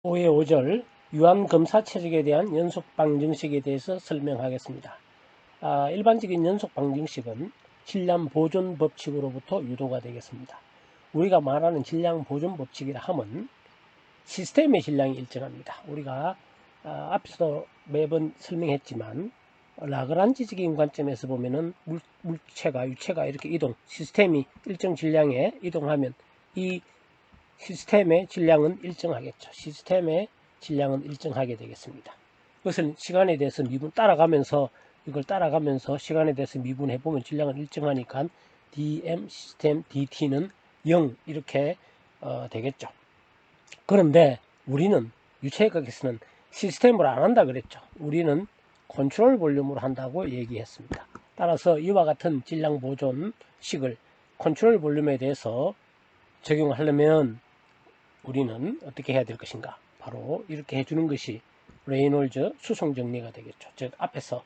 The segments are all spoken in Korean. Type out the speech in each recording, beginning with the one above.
5의 5절 유한검사체적에 대한 연속방정식에 대해서 설명하겠습니다. 일반적인 연속방정식은 질량보존법칙으로부터 유도가 되겠습니다. 우리가 말하는 질량보존법칙이라 함은 시스템의 질량이 일정합니다. 우리가 앞에서도 매번 설명했지만 라그란지적인 관점에서 보면은 물체가 유체가 이렇게 이동, 시스템이 일정 질량에 이동하면 이 시스템의 질량은 일정하겠죠. 시스템의 질량은 일정하게 되겠습니다. 그것은 시간에 대해서 미분 따라가면서 이걸 따라가면서 시간에 대해서 미분해 보면 질량은 일정하니까 dm 시스템 dt는 0 이렇게 되겠죠. 그런데 우리는 유체역학에서는 시스템으로 안 한다 그랬죠. 우리는 컨트롤 볼륨으로 한다고 얘기했습니다. 따라서 이와 같은 질량 보존식을 컨트롤 볼륨에 대해서 적용하려면 우리는 어떻게 해야 될 것인가? 바로 이렇게 해주는 것이 레이놀즈 수송 정리가 되겠죠. 즉 앞에서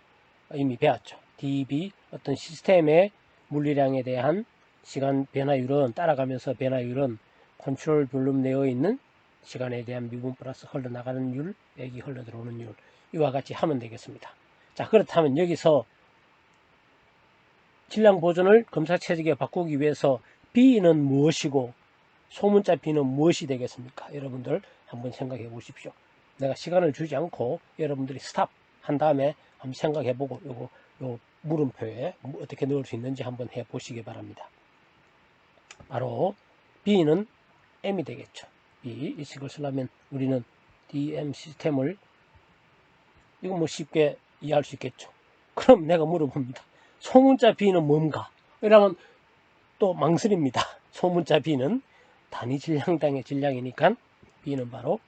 이미 배웠죠. dB 어떤 시스템의 물리량에 대한 시간 변화율은 따라가면서 변화율은 컨트롤 볼륨 내에 있는 시간에 대한 미분 플러스 흘러나가는 율 빼기 흘러들어오는 율 이와 같이 하면 되겠습니다. 자 그렇다면 여기서 질량 보존을 검사 체적에 바꾸기 위해서 B는 무엇이고 소문자 B는 무엇이 되겠습니까? 여러분들 한번 생각해 보십시오. 내가 시간을 주지 않고 여러분들이 스탑 한 다음에 한번 생각해 보고 요 물음표에 어떻게 넣을 수 있는지 한번 해 보시기 바랍니다. 바로 B는 M이 되겠죠. B 이 식을 쓰려면 우리는 DM 시스템을 이거 뭐 쉽게 이해할 수 있겠죠. 그럼 내가 물어봅니다. 소문자 B는 뭔가? 이러면 또 망설입니다. 소문자 B는 단위 질량당의 질량이니까 B는 바로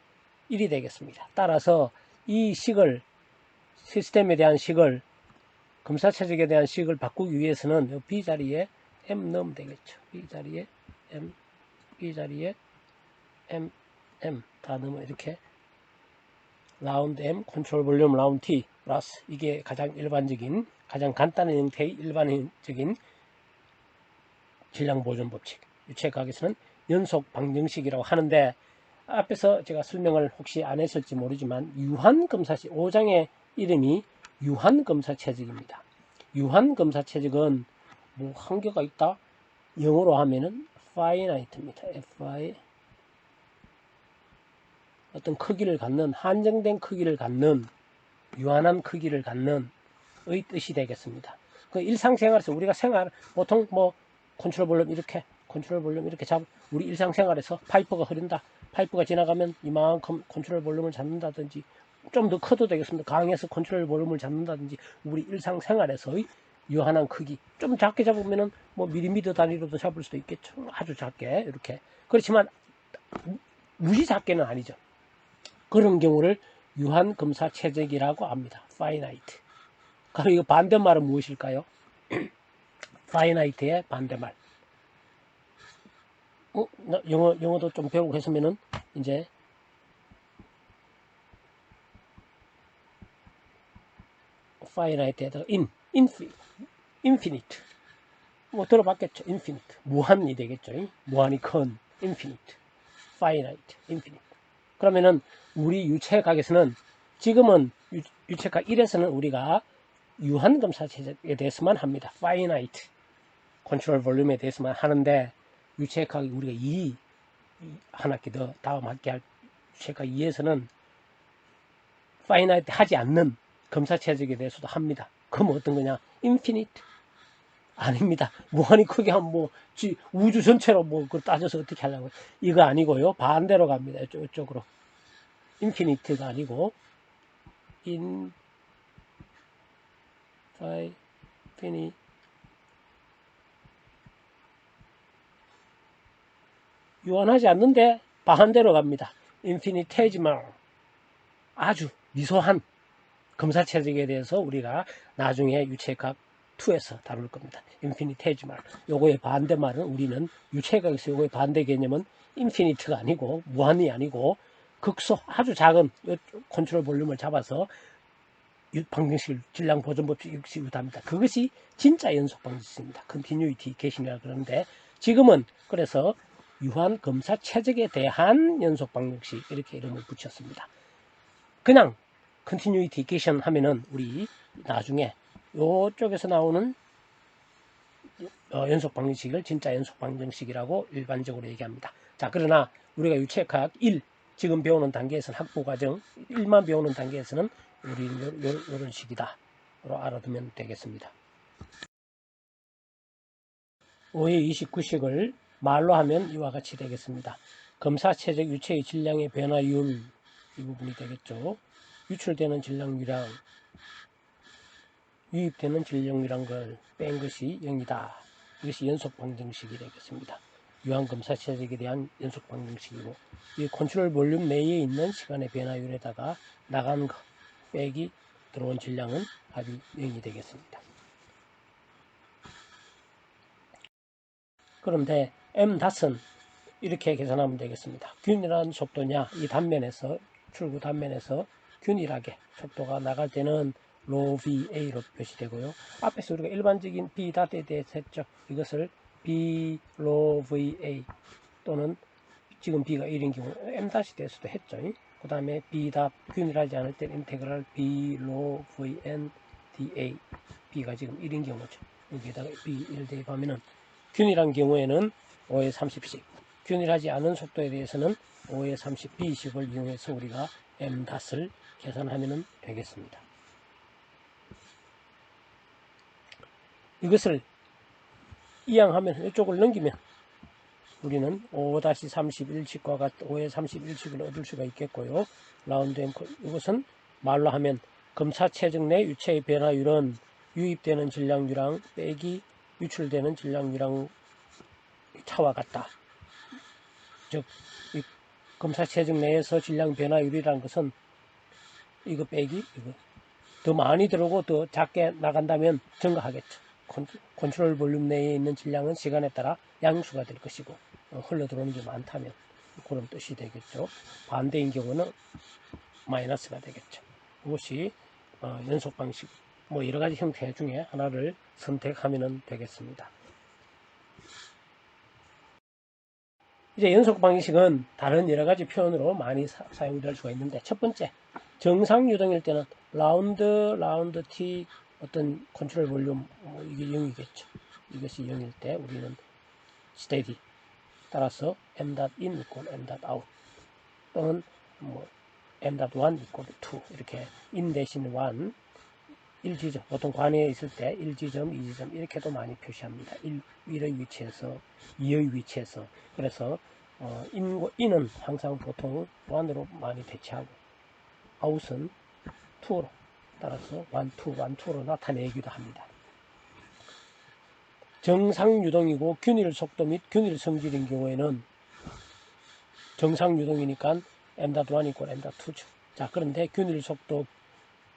1이 되겠습니다. 따라서 이 식을 시스템에 대한 식을 검사체적에 대한 식을 바꾸기 위해서는 B 자리에 M 넣으면 되겠죠. B 자리에 M, B 자리에 M, M 다 넣으면 이렇게 라운드 M, 컨트롤 볼륨 라운드 T 플러스 이게 가장 일반적인 가장 간단한 형태의 일반적인 질량 보존 법칙 유체과학에서는 연속 방정식이라고 하는데 앞에서 제가 설명을 혹시 안 했을지 모르지만 유한검사체 5장의 이름이 유한검사체적입니다. 유한검사체적은 뭐 한계가 있다? 영어로 하면은 finite입니다. fi 어떤 크기를 갖는 한정된 크기를 갖는 유한한 크기를 갖는 의 뜻이 되겠습니다. 그 일상생활에서 우리가 보통 뭐 컨트롤 볼륨 이렇게 잡 우리 일상생활에서 파이프가 흐른다. 파이프가 지나가면 이만큼 컨트롤 볼륨을 잡는다든지 좀 더 커도 되겠습니다. 강에서 컨트롤 볼륨을 잡는다든지 우리 일상생활에서의 유한한 크기 좀 작게 잡으면은 뭐 밀리미터 단위로도 잡을 수도 있겠죠. 아주 작게 이렇게 그렇지만 무지 작게는 아니죠. 그런 경우를 유한검사 체적이라고 합니다. finite. 그럼 이거 반대말은 무엇일까요? finite의 반대말. 영어도 좀 배우고 했으면은 이제 finite에다가 infinite. 뭐 들어봤겠죠? infinite. 무한이 되겠죠. 무한이 큰 infinite. finite, infinite. 그러면은 우리 유체학에서는 지금은 유체학 1에서는 우리가 유한검사체에 대해서만 합니다. finite, 컨트롤 볼륨에 대해서만 하는데 유체학 우리가 2 한 학기 더 다음 학기 할 유체학 2에서는 finite 하지 않는 검사체적에 대해서도 합니다. 그럼 어떤 거냐? infinite? 아닙니다. 무한히 크게 하면 뭐 우주 전체로 뭐 그걸 따져서 어떻게 하려고 이거 아니고요. 반대로 갑니다. 이쪽으로 infinite가 아니고 infinite 유한하지 않는데 반대로 갑니다. infinitesimal 아주 미소한 검사체적에 대해서 우리가 나중에 유체학 2에서 다룰 겁니다. infinitesimal 요거의 반대말은 우리는 유체학에서 요거의 반대 개념은 infinite가 아니고 무한이 아니고 극소 아주 작은 컨트롤 볼륨을 잡아서 방정식 질량 보존 법칙을 답니다. 그것이 진짜 연속 방정식입니다. continuity 개심이라 그러는데 지금은 그래서 유한 검사 최적에 대한 연속 방정식 이렇게 이름을 붙였습니다. 그냥 continuity equation 하면은 우리 나중에 이쪽에서 나오는 연속 방정식을 진짜 연속 방정식이라고 일반적으로 얘기합니다. 자, 그러나 우리가 유체역학 1 지금 배우는 단계에서는 학부 과정 1만 배우는 단계에서는 우리는 이런 식이다 로 알아두면 되겠습니다. 5의 29식을 말로 하면 이와 같이 되겠습니다. 검사 최적 유체의 질량의 변화율 이 부분이 되겠죠. 유출되는 질량유량, 유입되는 질량유량을 뺀 것이 0이다. 이것이 연속 방정식이 되겠습니다. 유한검사 최적에 대한 연속 방정식이고, 이 컨트롤 볼륨 내에 있는 시간의 변화율에다가 나간 거 빼기 들어온 질량은 답이 0이 되겠습니다. 그런데 m-은 이렇게 계산하면 되겠습니다. 균일한 속도냐, 이 단면에서 출구 단면에서 균일하게 속도가 나갈 때는 rho VA로 표시되고요. 앞에서 우리가 일반적인 B 닷에 대해서 했죠. 이것을 B rho VA 또는 지금 B가 1인 경우 M 닷에 대해서도 했죠. 그 다음에 B 닷 균일하지 않을 때는 인테그랄 B rho VN DA B가 지금 1인 경우죠. 여기에다가 B1 대입하면은 균일한 경우에는 5의 30씩, 균일하지 않은 속도에 대해서는 5의 30b식을 이용해서 우리가 m-을 계산하면 되겠습니다. 이것을 이항하면 이쪽을 넘기면 우리는 5-31식과 같은 5의 31식을 얻을 수가 있겠고요. 라운드 앵커 이것은 말로 하면 검사 최적 내 유체의 변화율은 유입되는 질량유랑 빼기 유출되는 질량유랑 차와 같다. 즉, 이 검사 최적 내에서 질량 변화율이라는 것은 이거 빼기 이거 더 많이 들어오고 더 작게 나간다면 증가하겠죠. 컨트롤 볼륨 내에 있는 질량은 시간에 따라 양수가 될 것이고 흘러 들어오는 게 많다면 그런 뜻이 되겠죠. 반대인 경우는 마이너스가 되겠죠. 이것이 연속 방식 뭐 여러 가지 형태 중에 하나를 선택하면 되겠습니다. 이제 연속 방식은 다른 여러 가지 표현으로 많이 사용될 수가 있는데, 첫 번째, 정상 유동일 때는 라운드 t 어떤 컨트롤 볼륨 이게 0이겠죠. 이것이 0일 때 우리는 steady 따라서 m.in equal m.out 또는 뭐 m.1 equal 2 이렇게 in 대신 1 1지점 보통 관회에 있을 때 1지점, 2지점 이렇게도 많이 표시합니다. 1의 위치에서 2의 위치에서 그래서 in은 항상 보통 1으로 많이 대체하고 out은 2로 따라서 1, 2, 1, 2로 나타내기도 합니다. 정상 유동이고 균일 속도 및 균일 성질인 경우에는 정상 유동이니까 m.1 equal m.2죠. 자, 그런데 균일 속도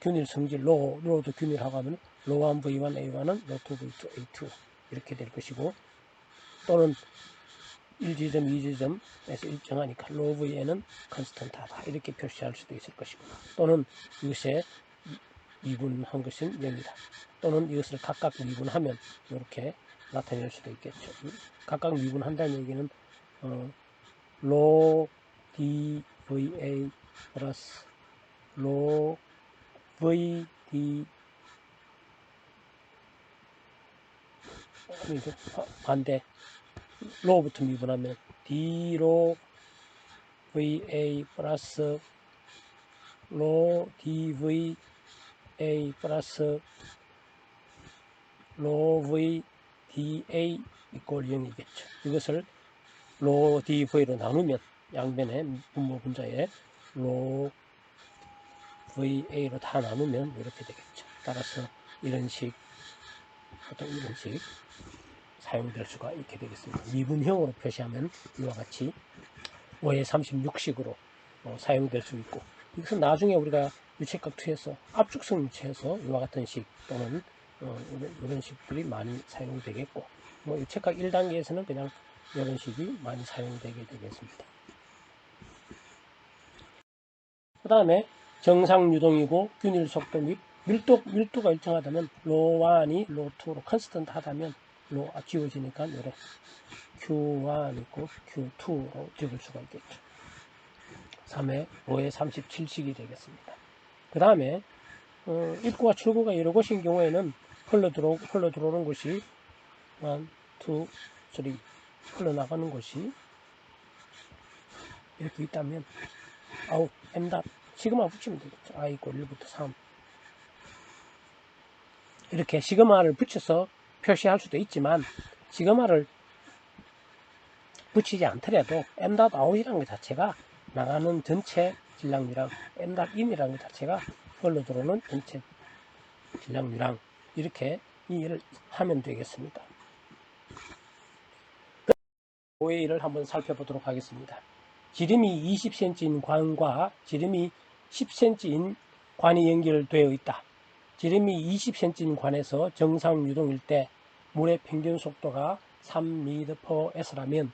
균일 성질 로도 균일하고 하면 로1 v1 a1은 로2 v2 a2 이렇게 될 것이고, 또는 1지점 2지점에서 일정하니까 로 vn은 컨스턴트하다 이렇게 표시할 수도 있을 것이고, 또는 이것에 미분한 것은 0이다 또는 이것을 각각 미분하면 이렇게 나타낼 수도 있겠죠. 각각 미분한다는 얘기는 로 dva 플러스 로 vd 반대 로부터 미분하면 d로 va 플러스 로 dva 플러스 로 v da 이꼴 0이겠죠. 이것을 로 dv로 나누면 양변의 분모 분자에 로 va로 다 나누면 이렇게 되겠죠. 따라서 이런 식 보통 이런 식 사용될 수가 있게 되겠습니다. 미분형으로 표시하면 이와 같이 5의 36식으로 사용될 수 있고, 이것은 나중에 우리가 유체각 2에서 압축성 유체에서 이와 같은 식 또는 이런 식들이 많이 사용되겠고, 뭐 유체각 1단계에서는 그냥 이런 식이 많이 사용되게 되겠습니다. 그 다음에 정상 유동이고 균일 속도 및 밀도가 일정하다면 로1이 로2로 컨스턴트 하다면 로 지워지니까 이래 Q1 있고 Q2로 적을 수가 있겠죠. 3회 5회 37씩이 되겠습니다. 그 다음에 입구와 출구가 여러 곳인 경우에는 흘러 들어오는 곳이 1, 2, 3 흘러나가는 곳이 이렇게 있다면 아웃, M.dot 시그마 붙이면 되겠죠. I = 1부터 3 이렇게 시그마를 붙여서 표시할 수도 있지만 시그마를 붙이지 않더라도 M.dot out이라는 것 자체가 나가는 전체 질량유랑 M.dot in이라는 것 자체가 흘러 들어오는 전체 질량유랑 이렇게 이해를 하면 되겠습니다. OA를 한번 살펴보도록 하겠습니다. 지름이 20cm인 관과 지름이 10cm인 관이 연결되어 있다. 지름이 20cm인 관에서 정상 유동일 때 물의 평균 속도가 3m/s라면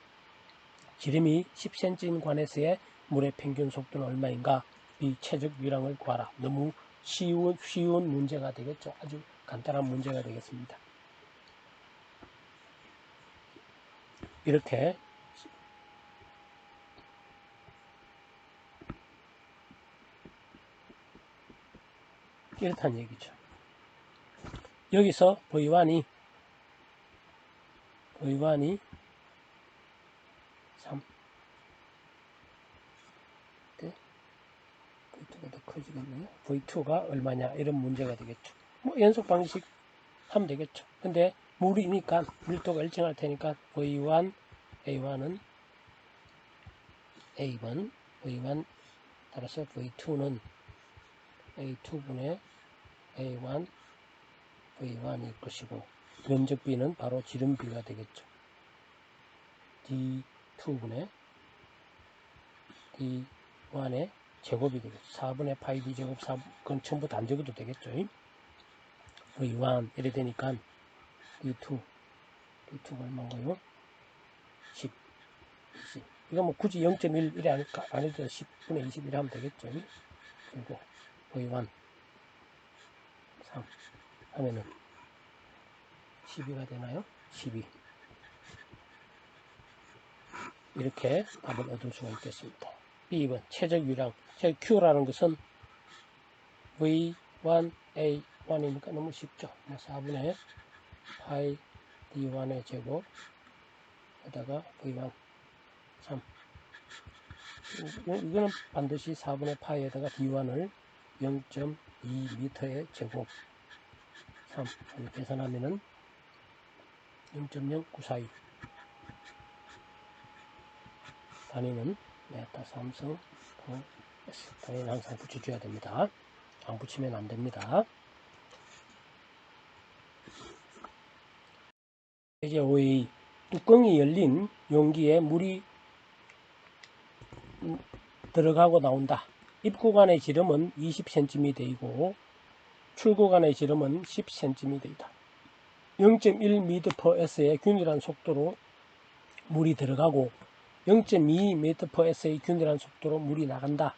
지름이 10cm인 관에서의 물의 평균 속도는 얼마인가? 이 최적 유량을 구하라. 너무 쉬운 문제가 되겠죠. 아주 간단한 문제가 되겠습니다. 이렇게 이렇다는 얘기죠. 여기서 V1이 3 V2가 더 커지겠네요. V2가 얼마냐 이런 문제가 되겠죠. 뭐 연속 방식 하면 되겠죠. 근데 물이니까 밀도가 일정할 테니까 V1 A1은 A번 V1 따라서 V2는 A2분의 A1 V1일 것이고 면적비는 바로 지름비가 되겠죠. D2분의 D1의 제곱이 되겠죠. 4분의 파이 D제곱 4, 그건 전부 다 안 적어도 되겠죠. V1 이래 되니까 D2가 얼마인가요? 10, 20. 이거 뭐 굳이 0.1 이래 안 해도 10분의 21 하면 되겠죠. 그리고 V1 3 하면은 12가 되나요? 12. 이렇게 답을 얻을 수가 있겠습니다. B번 최적 유량, Q라는 것은 V1A1이니까 너무 쉽죠. 4분의 파이 D1의 제곱 에다가 V1 3 이거는 반드시 4분의 파이에다가 D1을 0.2m의 제곱 3 계산하면은 0.0942 단위는 메타 삼성 S 단위는 항상 붙여줘야 됩니다. 안 붙이면 안 됩니다. 이제 OA 뚜껑이 열린 용기에 물이 들어가고 나온다. 입구간의 지름은 20cm이고 출구간의 지름은 10cm이다. 0.1m/s의 균일한 속도로 물이 들어가고 0.2m/s의 균일한 속도로 물이 나간다.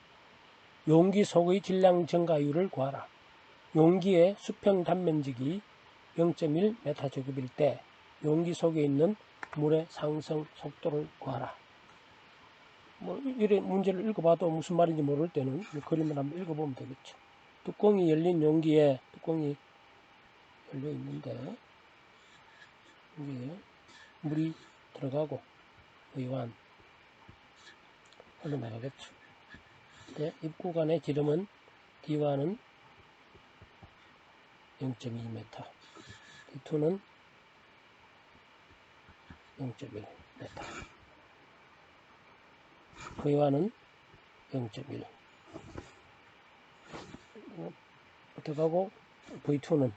용기 속의 질량 증가율을 구하라. 용기의 수평 단면적이 0.1m3일 때 용기 속에 있는 물의 상승 속도를 구하라. 뭐 이래 문제를 읽어봐도 무슨 말인지 모를 때는 그림을 한번 읽어보면 되겠죠. 뚜껑이 열린 용기에 뚜껑이 열려 있는데 여기에 물이 들어가고 의완 흘러나가겠죠. 근데 입구간의 지름은 D1은 0.2m, D2는 0.1m, V1은 0.1 들어가고 V2는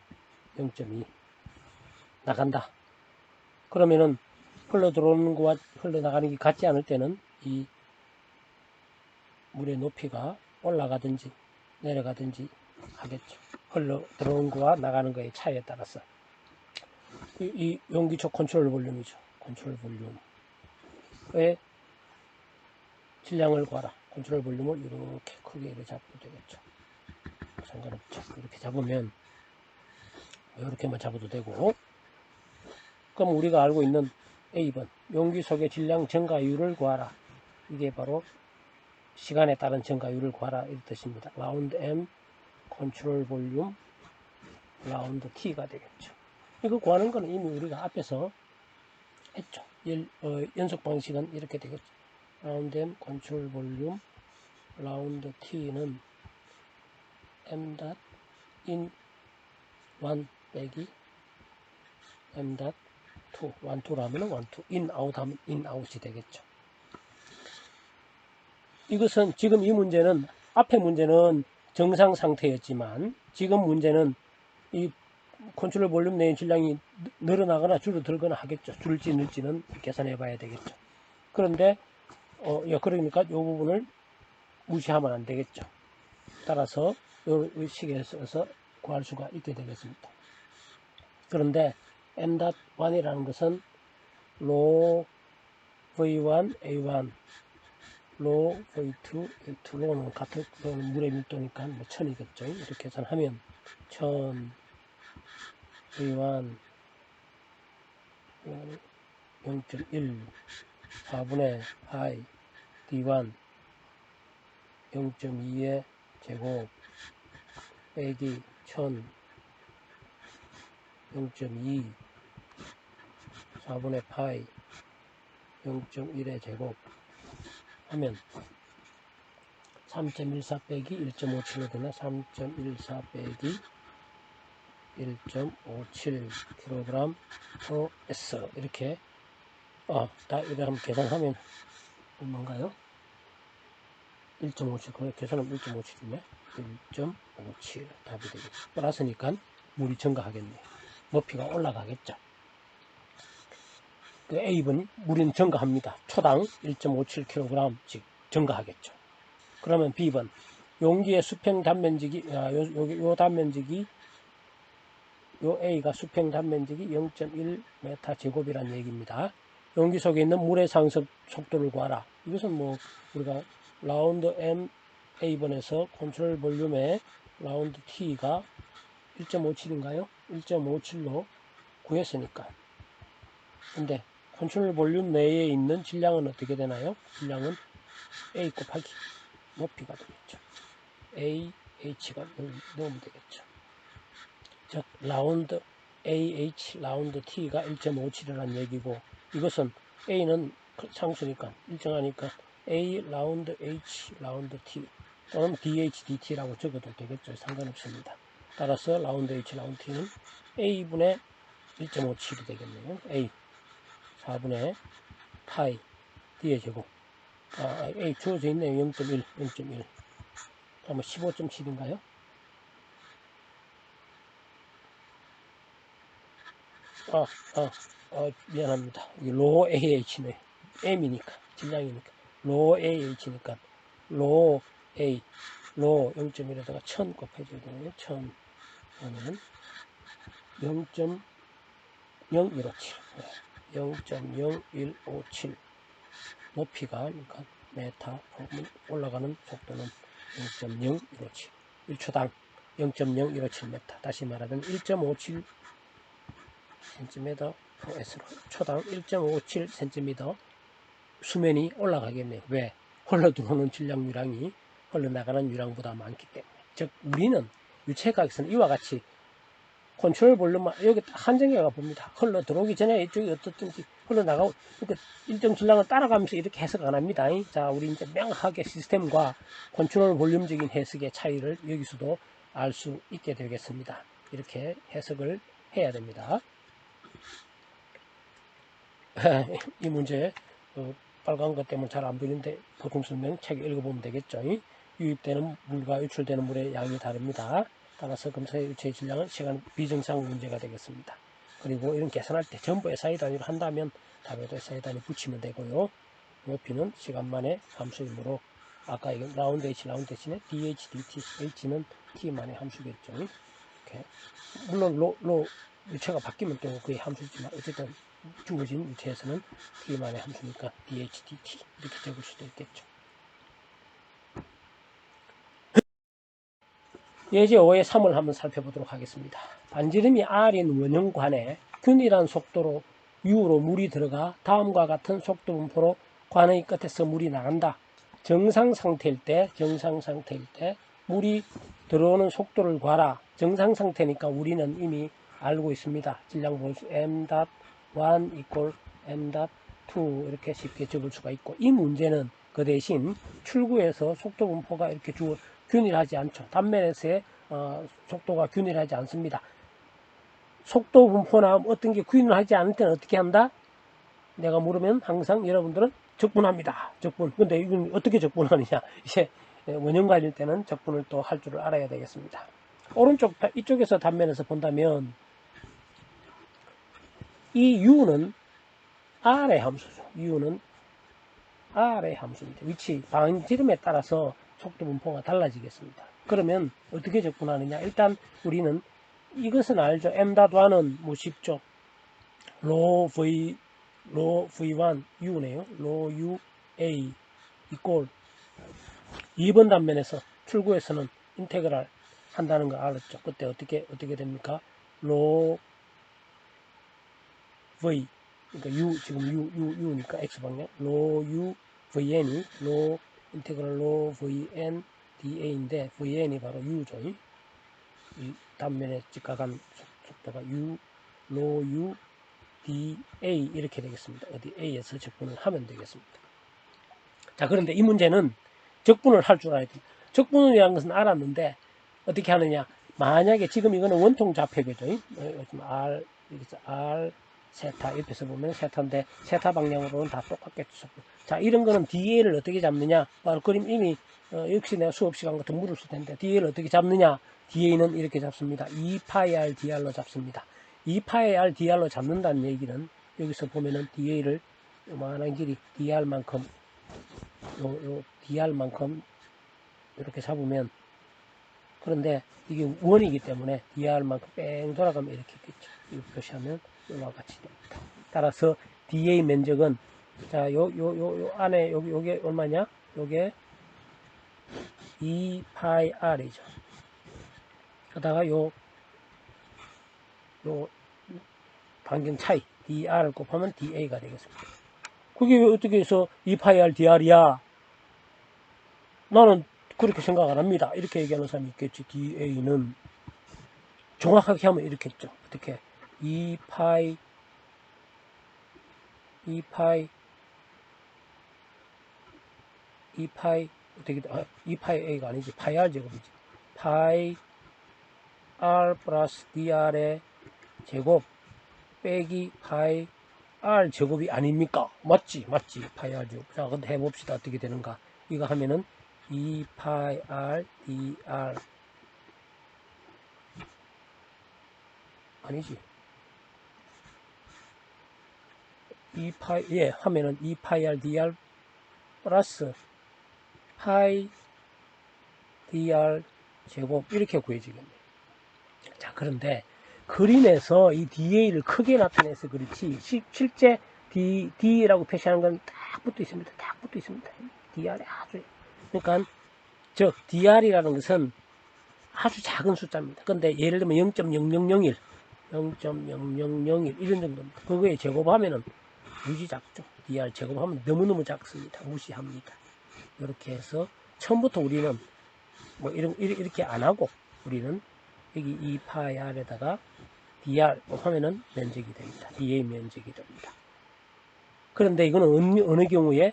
0.2 나간다. 그러면은 흘러 들어오는 것과 흘러 나가는 게 같지 않을 때는 이 물의 높이가 올라가든지 내려가든지 하겠죠. 흘러 들어오는 것과 나가는 것의 차이에 따라서 이 용기초 컨트롤 볼륨이죠. 컨트롤 볼륨의 질량을 구하라. 컨트롤 볼륨을 이렇게 크게 이렇게 잡고 되겠죠. 상관없죠. 이렇게 잡으면 이렇게만 잡아도 되고, 그럼 우리가 알고 있는 A번 용기 속의 질량 증가율을 구하라. 이게 바로 시간에 따른 증가율을 구하라 이 뜻입니다. 라운드 M 컨트롤 볼륨 라운드 T가 되겠죠. 이거 구하는 거는 이미 우리가 앞에서 했죠. 연속 방식은 이렇게 되겠죠. 라운드 M 컨트롤 볼륨 라운드 T는 M 닷 in 1 빼기 M 닷 2 1, 2라면 1, 2 in, out 하면 in, out이 되겠죠. 이것은 지금 이 문제는 앞에 문제는 정상 상태였지만 지금 문제는 이 컨트롤 볼륨 내의 질량이 늘어나거나 줄어들거나 하겠죠. 줄지 늘지는 계산해 봐야 되겠죠. 그런데 그러니까 이 부분을 무시하면 안 되겠죠. 따라서 이 식에서 구할 수가 있게 되겠습니다. 그런데 M.1이라는 것은 low V1, A1, low V2, A2, low는 같은 물의 밀도니까 뭐 1000이겠죠. 이렇게 계산하면 1000 V1 0.1 4분의 I D1 0.2의 제곱 빼기 1000 0.2 4분의 파이 0.1의 제곱 하면 3.14 빼기 1.57로 되나 3.14 빼기 1.57kg per S 이렇게 이렇게 한번 계산하면 얼마인가요? 1.57 그래 계산하면 1.57이네 1.57 답이 되겠죠. 플러스니까 물이 증가하겠네요. 높이가 올라가겠죠. 그 A번 물은 증가합니다. 초당 1.57kg씩 증가하겠죠. 그러면 B번 용기의 수평 단면적이 요 단면적이 요 A가 수평 단면적이 0.1m 제곱이란 얘기입니다. 용기 속에 있는 물의 상승 속도를 구하라. 이것은 뭐 우리가 라운드 M A번에서 컨트롤 볼륨의 라운드 T가 1.57인가요? 1.57로 구했으니까. 근데 컨트롤 볼륨 내에 있는 질량은 어떻게 되나요? 질량은 A 곱하기 높이가 되겠죠. AH가 넣으면 되겠죠. 즉 라운드 AH 라운드 T가 1.57이라는 얘기고 이것은 A는 상수니까 일정하니까 A 라운드 H 라운드 T 또는 DH DT라고 적어도 되겠죠. 상관없습니다. 따라서 라운드 H 라운드 T는 A분의 1.57이 되겠네요. A 4분의 파이 D의 제곱 A 주어져 있네요. 0.1 그러면 15.7인가요? 미안합니다. 로 AH네. M이니까, 질량이니까. 로 AH니까, 로 A, 로 0.1에다가 1000 곱해줘야 되네요. 1000 하면 0.0157. 0.0157. 높이가, 그러니까, 메타, 올라가는 속도는 0.0157. 1초당 0.0157m. 다시 말하면 1.57 cm per S로 초당 1.57 cm 수면이 올라가겠네요. 왜? 흘러들어오는 질량 유량이 흘러나가는 유량보다 많기 때문에. 즉 우리는 유체각에서는 이와 같이 컨트롤 볼륨만 여기 한정해가 봅니다. 흘러들어오기 전에 이쪽이 어떻든지 흘러나가고 그러니까 일정 질량을 따라가면서 이렇게 해석 안 합니다. 자, 우리 이제 명확하게 시스템과 컨트롤 볼륨적인 해석의 차이를 여기서도 알 수 있게 되겠습니다. 이렇게 해석을 해야 됩니다. 이 문제 빨간 것 때문에 잘 안 보이는데 보통 설명 책 읽어보면 되겠죠. 유입되는 물과 유출되는 물의 양이 다릅니다. 따라서 검사의 유체의 질량은 시간 비정상 문제가 되겠습니다. 그리고 이런 계산할 때 전부 SI 단위로 한다면 답에도 SI 단위 붙이면 되고요. 높이는 시간만의 함수이므로 아까 이건 라운드 H, 라운드 H는 DH, DT, H는 T만의 함수겠죠. 이렇게. 물론 로 유체가 바뀌면 또 그의 함수지만 어쨌든 주어진 유체에서는 T만의 함수니까 DH, DT 이렇게 적을 수도 있겠죠. 예제 5의 3을 한번 살펴보도록 하겠습니다. 반지름이 R인 원형관에 균일한 속도로 U로 물이 들어가 다음과 같은 속도 분포로 관의 끝에서 물이 나간다. 정상 상태일 때 물이 들어오는 속도를 구하라. 정상 상태니까 우리는 이미 알고 있습니다. 질량 보수 m.1 equal m.2 이렇게 쉽게 적을 수가 있고, 이 문제는 그 대신 출구에서 속도 분포가 이렇게 균일하지 않죠. 단면에서의 속도가 균일하지 않습니다. 속도 분포나 어떤 게 균일하지 않을 때는 어떻게 한다? 내가 물으면 항상 여러분들은 적분합니다. 적분. 근데 이건 어떻게 적분하느냐? 이제 원형과일 때는 적분을 또 할 줄을 알아야 되겠습니다. 오른쪽 이쪽에서 단면에서 본다면 이 U는 R의 함수죠. U는 R의 함수입니다. 위치, 방지름에 따라서 속도 분포가 달라지겠습니다. 그러면 어떻게 적분하느냐? 일단 우리는 이것은 알죠. m.1은 뭐 쉽죠. rho v1 u네요. rho u a equal 2번 단면에서 출구에서는 인테그랄 한다는 거 알았죠. 그때 어떻게 됩니까? rho v 그러니까 u 지금 u니까 x 방향 rho u vn이 rho 인테그랄 rho vn da인데 vn이 바로 u죠. 이 단면에 직각한 속도가 u rho u dA 이렇게 되겠습니다. 어디 A에서 적분을 하면 되겠습니다. 자, 그런데 이 문제는 적분을 할 줄 알아야 됩니다. 적분이라는 것은 알았는데 어떻게 하느냐? 만약에 지금 이거는 원통 좌표계죠. R, 여기서 R, 세타 옆에서 보면 세타인데 세타 방향으로는 다 똑같겠죠. 자, 이런 거는 DA를 어떻게 잡느냐? 그림 이미 역시 내가 수업 시간 같은 물을 쓸 텐데 DA를 어떻게 잡느냐? DA는 이렇게 잡습니다. 2파이 RDR로 잡습니다. 2파이 RDR로 잡는다는 얘기는 여기서 보면은 DA를 요만한 길이 DR만큼 요 DR만큼 이렇게 잡으면, 그런데 이게 원이기 때문에 DR만큼 뺑 돌아가면 이렇게 있겠죠. 이거 표시하면 이와 같이 됩니다. 따라서 DA 면적은 자, 요 안에 요게 얼마냐? 요게 2파이 R이죠. 그러다가 요 반경 차이 DR을 곱하면 DA가 되겠습니다. 그게 왜 어떻게 해서 2파이 R DR이야? 나는 그렇게 생각 안 합니다. 이렇게 얘기하는 사람이 있겠지. DA는 정확하게 하면 이렇게 했죠. 어떻게 2파이 어떻게 2파이 A가 아니지. 파이 R 제곱이지. 파이 R 플러스 DR의 제곱 빼기 파이 R 제곱이 아닙니까? 맞지? 파이 R 제곱. 자, 근데 해봅시다. 어떻게 되는가. 이거 하면은 2파이 R DR 아니지. 2파이, 예, 하면은 2파이 R DR 플러스 파이 DR 제곱 이렇게 구해지겠네. 자, 그런데 그림에서 이 DA를 크게 나타내서 그렇지 실제 D라고 표시하는 건 딱 붙어 있습니다. DR이 아주, 그러니까 즉 DR이라는 것은 아주 작은 숫자입니다. 근데 예를 들면 0.0001 이런 정도입니다. 그거에 제곱하면은 무지 작죠. DR 제곱하면 너무너무 작습니다. 무시합니다. 이렇게 해서 처음부터 우리는 뭐 이렇게 안 하고 우리는 여기 2파이 R에다가 DR 곱하면은 면적이 됩니다. DA 면적이 됩니다. 그런데 이거는 어느 경우에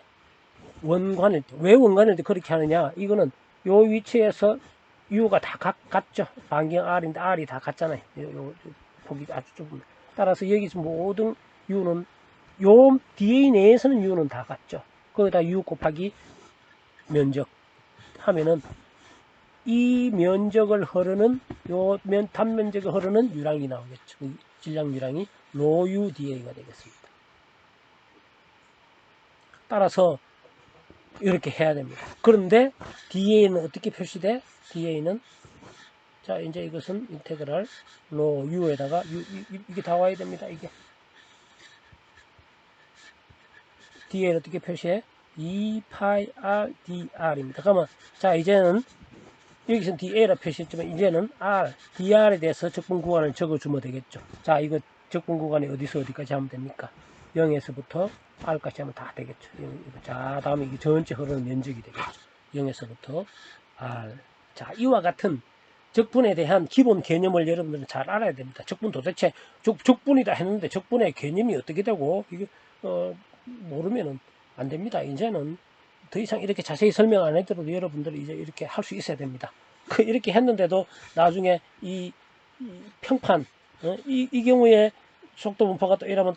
원관일 때, 왜 원관일 때 그렇게 하느냐? 이거는 요 위치에서 U가 다 같죠. 반경 R인데 R이 다 같잖아요. 보기 아주 좁은. 따라서 여기서 모든 U는 요 DA 내에서는 U는 다 같죠. 거기다 U 곱하기 면적 하면은 이 면적을 흐르는 단면적에 흐르는 유량이 나오겠죠. 그 질량 유량이 rho U DA가 되겠습니다. 따라서 이렇게 해야 됩니다. 그런데 DA는 어떻게 표시돼? DA는 자, 이제 이것은 인테그랄 rho U에다가 이게 다 와야 됩니다. 이게 DA를 어떻게 표시해? 2파이 R DR입니다. 그러면 자, 이제는 여기서는 DA라 표시했지만 이제는 DR에 대해서 적분 구간을 적어주면 되겠죠. 자, 이거 적분 구간이 어디서 어디까지 하면 됩니까? 0에서부터 R까지 하면 다 되겠죠. 자, 다음에 이게 전체 흐르는 면적이 되겠죠. 0에서부터 R. 자, 이와 같은 적분에 대한 기본 개념을 여러분들은 잘 알아야 됩니다. 적분 도대체 적분이다 했는데 적분의 개념이 어떻게 되고 이게 모르면은 안 됩니다. 이제는 더 이상 이렇게 자세히 설명 안 해드려도 여러분들이 이제 이렇게 할 수 있어야 됩니다. 이렇게 했는데도 나중에 이 평판 이 경우에 속도 분포가 또 이러면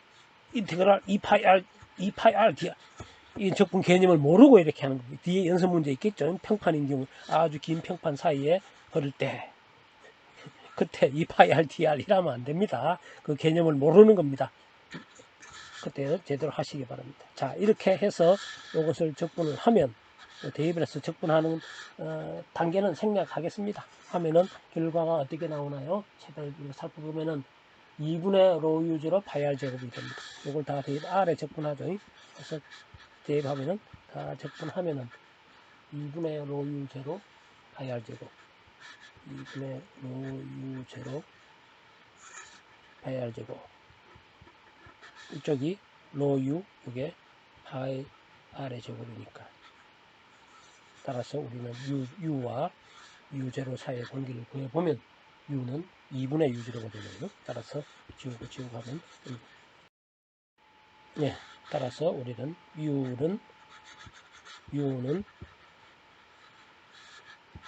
인테그랄 2파이 R dr 이 적분 개념을 모르고 이렇게 하는 겁니다. 뒤에 연습 문제 있겠죠. 평판인 경우 아주 긴 평판 사이에 흐를 때 그때 2파이 R dr 이라면 안 됩니다. 그 개념을 모르는 겁니다. 그때 제대로 하시기 바랍니다. 자, 이렇게 해서 이것을 적분을 하면 대입을 해서 적분하는 단계는 생략하겠습니다. 하면은 결과가 어떻게 나오나요? 최대로 살펴보면은 2분의 로 유제로 파이 R 제곱이 됩니다. 이걸 다 대입 R에 적분하죠. 그래서 대입하면은 다 적분하면은 2분의 로 유제로 파이 R 제곱 2분의 로 유제로 파이 R 제곱 이쪽이 로 U 이게 파이 R의 제곱이니까 따라서 우리는 U와 U0 사이의 관계를 구해보면 U는 2분의 U0가 되네요. 따라서 지우고 하면 네, 따라서 우리는 U는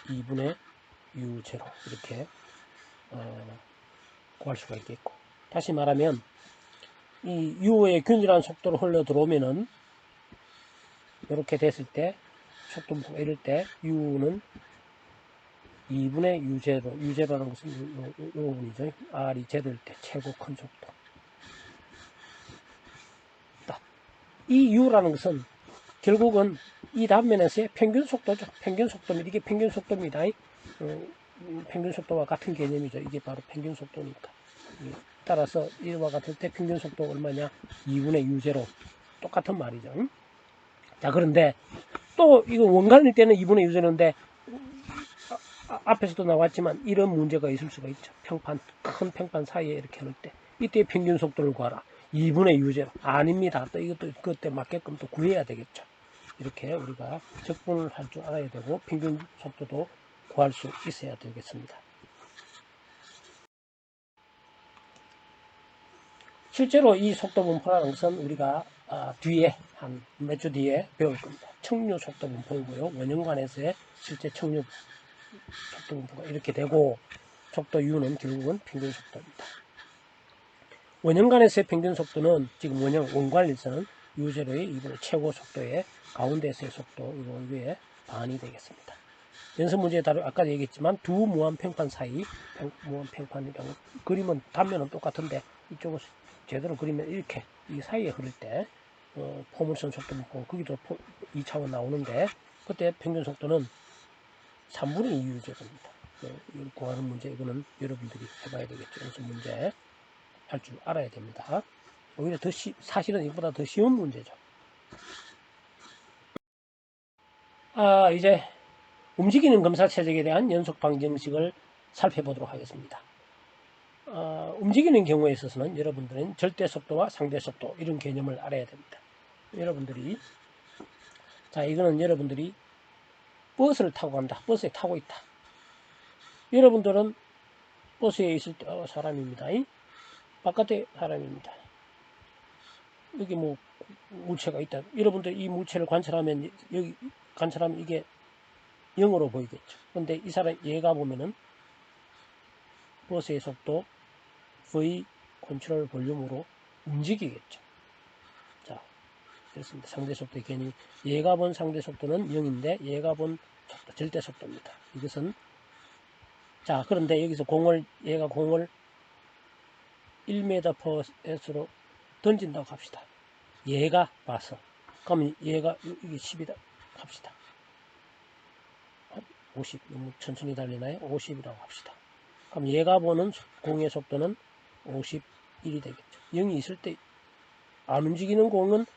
2분의 U0 이렇게 구할 수가 있겠고, 다시 말하면 이 U의 균일한 속도로 흘러 들어오면은 이렇게 됐을 때 속도 이럴 때 U는 2분의 U0, U0라는 것은 요 부분이죠. R이 제로일 때 최고 큰 속도. 이 U라는 것은 결국은 이 단면에서의 평균 속도죠. 평균 속도입니다. 이게 평균 속도입니다. 평균 속도와 같은 개념이죠. 이게 바로 평균 속도니까. 따라서 이와 같을 때 평균 속도가 얼마냐? 2분의 U0. 똑같은 말이죠. 자, 그런데 또 이거 원간일 때는 2분의 U0인데 앞에서도 나왔지만 이런 문제가 있을 수가 있죠. 큰 평판 사이에 이렇게 놓을 때 이때 평균 속도를 구하라. 2분의 U0 아닙니다. 또 이것도 그때 맞게끔 또 구해야 되겠죠. 이렇게 우리가 적분을 할 줄 알아야 되고 평균 속도도 구할 수 있어야 되겠습니다. 실제로 이 속도 분포라는 것은 우리가 뒤에 한 몇 주 뒤에 배울 겁니다. 청류 속도 분포이고요. 원형관에서의 실제 청류 속도 분포가 이렇게 되고 속도 U는 결국은 평균 속도입니다. 원형관에서의 평균 속도는 지금 원관에서는 U0의 2분의 최고 속도의 가운데에서의 속도 이거 위에 반이 되겠습니다. 연습 문제에 따라 아까 얘기했지만 두 무한평판 사이 무한평판이라고 그림은 단면은 똑같은데 이쪽을 제대로 그리면 이렇게 이 사이에 흐를 때 포물선 속도 먹고 거기도 2차원 나오는데 그때 평균 속도는 3분의 2 유제곱입니다. 이걸 구하는 문제 이거는 여러분들이 해봐야 되겠죠. 연습 문제 할 줄 알아야 됩니다. 오히려 사실은 이보다 더 쉬운 문제죠. 이제 움직이는 검사체적에 대한 연속 방정식을 살펴보도록 하겠습니다. 움직이는 경우에 있어서는 여러분들은 절대속도와 상대속도 이런 개념을 알아야 됩니다. 여러분들이 이거는 여러분들이 버스를 타고 간다. 버스에 타고 있다. 여러분들은 버스에 있을 때 사람입니다. 바깥에 사람입니다. 여기 뭐 물체가 있다. 여러분들 이 물체를 관찰하면 여기 관찰하면 이게 0으로 보이겠죠. 근데 이 사람 얘가 보면은 버스의 속도 V 컨트롤 볼륨으로 움직이겠죠. 자, 그렇습니다. 상대 속도의 개념. 얘가 본 상대 속도는 0인데 얘가 본 속도, 절대 속도입니다. 이것은 그런데 여기서 얘가 공을 1m/s로 던진다고 합시다. 얘가 봐서. 그러면 얘가 이게 10이다 합시다. 50 너무 천천히 달리나요? 50이라고 합시다. 그럼 얘가 보는 공의 속도는 51이 되겠죠. 0이 있을 때 안 움직이는 공은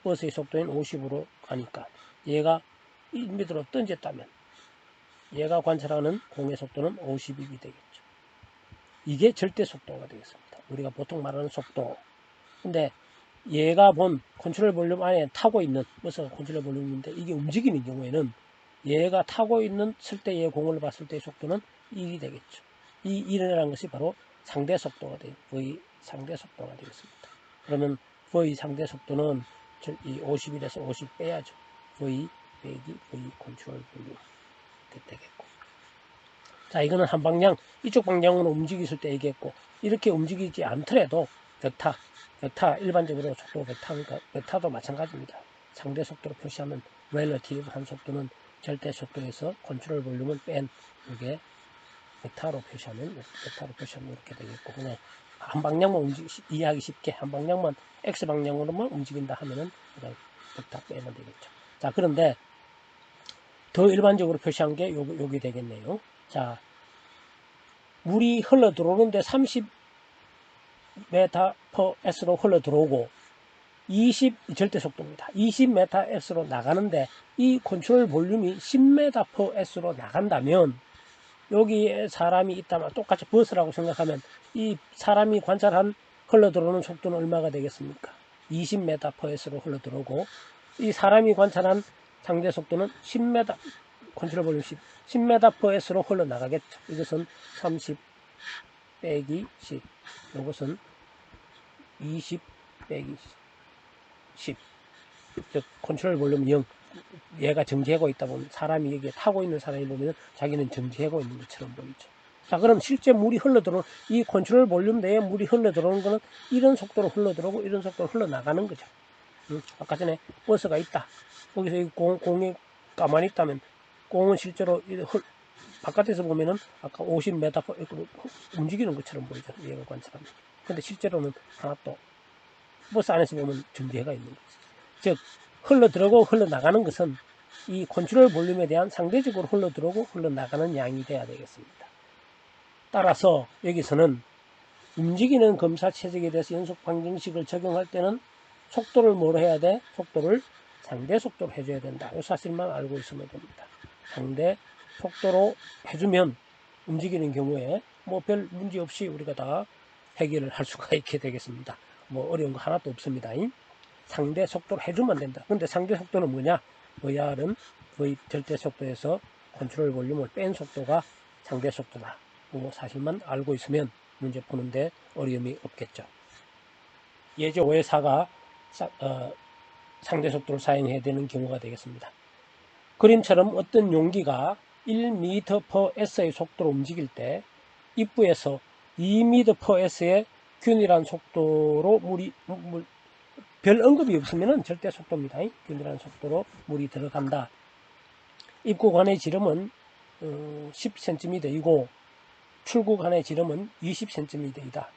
버스의 속도인 50으로 가니까 얘가 1m로 던졌다면 얘가 관찰하는 공의 속도는 52이 되겠죠. 이게 절대 속도가 되겠습니다. 우리가 보통 말하는 속도. 근데 얘가 본 컨트롤 볼륨 안에 타고 있는 버스가 컨트롤 볼륨인데 이게 움직이는 경우에는 얘가 타고 있는 쓸 때 얘 공을 봤을 때의 속도는 1이 되겠죠. 이 1이라는 것이 바로 상대 속도가 돼요. V 상대 속도가 되겠습니다. 그러면 V 상대 속도는 이 51에서 50 빼야죠. V 빼기 V 컨트롤 볼륨 되겠고. 자, 이거는 한 방향, 이쪽 방향으로 움직였을 때 얘기했고, 이렇게 움직이지 않더라도 베타 일반적으로 속도 베타니까 베타도 마찬가지입니다. 상대 속도로 표시하면 relative 한 속도는 절대 속도에서 컨트롤 볼륨을 뺀 이게 베타로 표시하면 이렇게 되겠고, 그냥 한 방향만 이해하기 쉽게 한 방향만 x 방향으로만 움직인다 하면은 그냥 베타 빼면 되겠죠. 자, 그런데 더 일반적으로 표시한 게 여기 되겠네요. 자, 물이 흘러 들어오는데 30m/s로 흘러 들어오고 20 절대 속도입니다. 20m/s로 나가는데 이 컨트롤 볼륨이 10m/s로 나간다면 여기에 사람이 있다면 똑같이 버스라고 생각하면 이 사람이 관찰한 흘러 들어오는 속도는 얼마가 되겠습니까? 20m/s로 흘러 들어오고 이 사람이 관찰한 상대 속도는 10m 컨트롤 볼륨 10m/s로 흘러 나가겠죠. 이것은 30 빼기 10. 이것은 20 빼기 10. 즉 컨트롤 볼륨 0. 얘가 정지하고 있다 보면 사람이 여기에 타고 있는 사람이 보면 자기는 정지하고 있는 것처럼 보이죠. 자, 그럼 실제 물이 흘러 들어오는 이 컨트롤 볼륨 내에 물이 흘러 들어오는 거는 이런 속도로 흘러 들어오고 이런 속도로 흘러 나가는 거죠. 아까 전에 버스가 있다. 거기서 이 공이 가만히 있다면 공은 실제로 바깥에서 보면은 아까 50m 움직이는 것처럼 보이죠. 얘가 관찰하면. 근데 실제로는 하나도 버스 안에서 보면 정지해가 있는 거죠. 즉 흘러 들어오고 흘러 나가는 것은 이 컨트롤 볼륨에 대한 상대적으로 흘러 들어오고 흘러 나가는 양이 돼야 되겠습니다. 따라서 여기서는 움직이는 검사 체적에 대해서 연속 방정식을 적용할 때는 속도를 뭐로 해야 돼? 속도를 상대 속도로 해줘야 된다. 이 사실만 알고 있으면 됩니다. 상대 속도로 해주면 움직이는 경우에 뭐 별 문제 없이 우리가 다 해결을 할 수가 있게 되겠습니다. 뭐 어려운 거 하나도 없습니다. 상대 속도로 해주면 된다. 근데 상대 속도는 뭐냐? VR은 V 절대 속도에서 컨트롤 볼륨을 뺀 속도가 상대 속도다. 그 사실만 알고 있으면 문제 푸는데 어려움이 없겠죠. 예제 5의 4가 상대 속도를 사용해야 되는 경우가 되겠습니다. 그림처럼 어떤 용기가 1m/s의 속도로 움직일 때 입구에서 2m/s의 균일한 속도로 별 언급이 없으면 절대 속도입니다. 균일한 속도로 물이 들어간다. 입구관의 지름은 10cm이고 출구관의 지름은 20cm이다.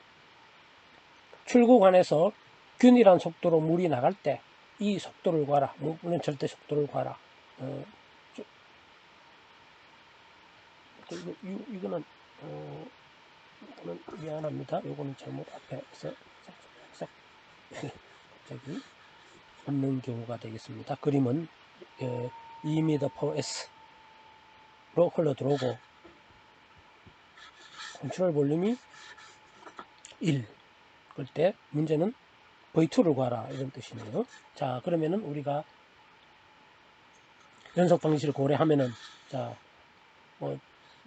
출구관에서 균일한 속도로 물이 나갈 때 이 속도를 구하라. 물론 절대 속도를 구하라. 이거는 미안합니다. 이거는 잘못 앞에서 싹 갑자기 없는 경우가 되겠습니다. 그림은 2m/s로 흘러 들어오고 컨트롤 볼륨이 1. 그럴 때 문제는 V2를 구하라 이런 뜻이네요. 자, 그러면은 우리가 연속 방식을 고려하면은 자, 뭐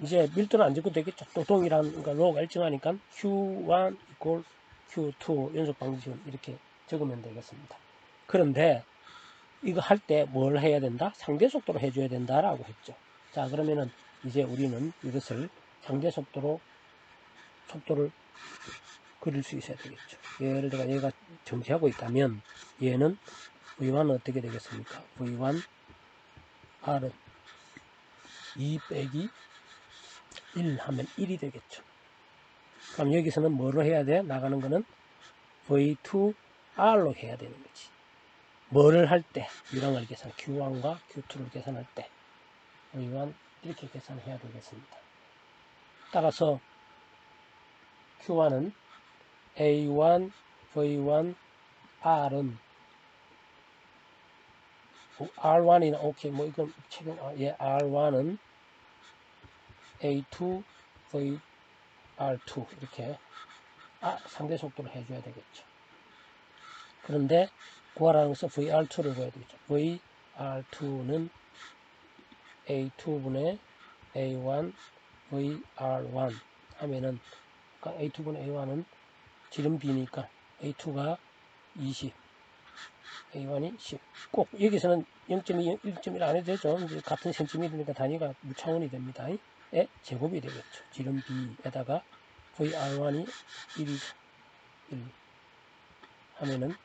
이제 밀도는 안 적어도 되겠죠. 또 동일한 그러니까 로가 일정하니까 Q1 equal Q2 연속 방식은 이렇게 적으면 되겠습니다. 그런데 이거 할 때 뭘 해야 된다? 상대 속도로 해줘야 된다라고 했죠. 자, 그러면은 이제 우리는 이것을 상대 속도를 그릴 수 있어야 되겠죠. 예를 들어 얘가 정지하고 있다면 얘는 V1은 어떻게 되겠습니까? V1 R은 2 빼기 1 하면 1이 되겠죠. 그럼 여기서는 뭐로 해야 돼? 나가는 거는 V2R로 해야 되는 거지. 뭐를 할 때? 유랑을 계산, Q1과 Q2를 계산할 때 V1 이렇게 계산해야 되겠습니다. 따라서 Q1은 A1, V1, R은 R1이나 오케이 뭐 이건 최근 R1은 A2, V, R2 이렇게 상대 속도를 해줘야 되겠죠. 그런데 구하라는 것은 VR2를 구해야 되겠죠. VR2는 A2분의 A1 VR1 하면은 A2분의 A1은 지름 B니까 A2가 20, A1이 10. 꼭 여기서는 0.2, 1.1 안 해도 되죠. 이제 같은 센티미터니까 단위가 무차원이 됩니다. 의 제곱이 되겠죠. 지름 B에다가 VR1이 1이죠. 1 하면은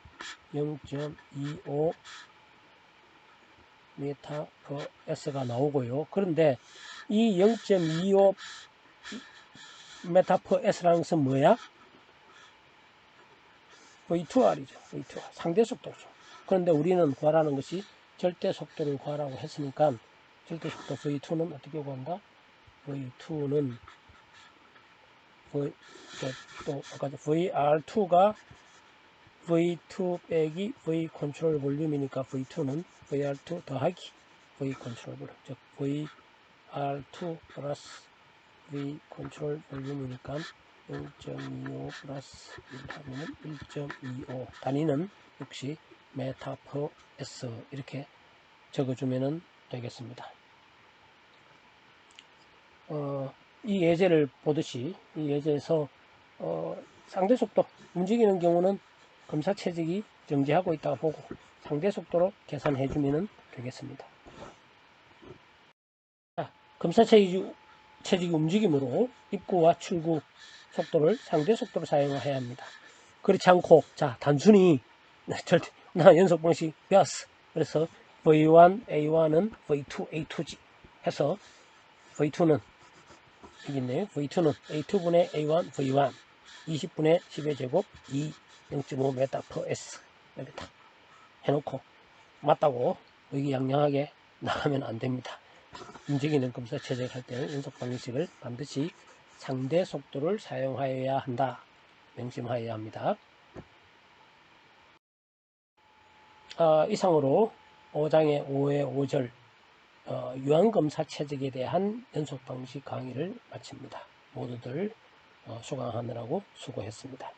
0.25 메타 per S가 나오고요. 그런데 이 0.25 메타 per S라는 것은 뭐야? V2R이죠. V2R. 상대 속도죠. 그런데 우리는 구하라는 것이 절대 속도를 구하라고 했으니까 절대 속도 V2는 어떻게 구한다? V2는 또 아까 VR2가 V2 빼기 V 컨트롤 볼륨이니까 V2는 VR2 더하기 V 컨트롤 볼륨, 즉 VR2 플러스 V 컨트롤 볼륨이니까 0.25 플러스 1 하면 1.25. 단위는 역시 메타 퍼 S 이렇게 적어주면 되겠습니다. 이 예제를 보듯이 이 예제에서 상대 속도 움직이는 경우는 검사 체직이 정지하고 있다가 보고 상대 속도로 계산해 주면 되겠습니다. 자, 검사 체직이 움직임으로 입구와 출구 속도를 상대 속도로 사용해야 합니다. 그렇지 않고 단순히 절대 나 연속 방식 배웠어. 그래서 V1 A1은 V2 A2지 해서 V2는 여기 있네요. V2는 A2분의 A1 V1 20분의 10의 제곱 2 0.5m per s 이렇게 딱 해놓고 맞다고 의기양양하게 나가면 안 됩니다. 움직이는 검사 체제할 때는 연속 방식을 반드시 상대 속도를 사용하여야 한다. 명심하여야 합니다. 이상으로 5장의 5의 5절 유한검사 체적에 대한 연속 방식 강의를 마칩니다. 모두들 수강하느라고 수고했습니다.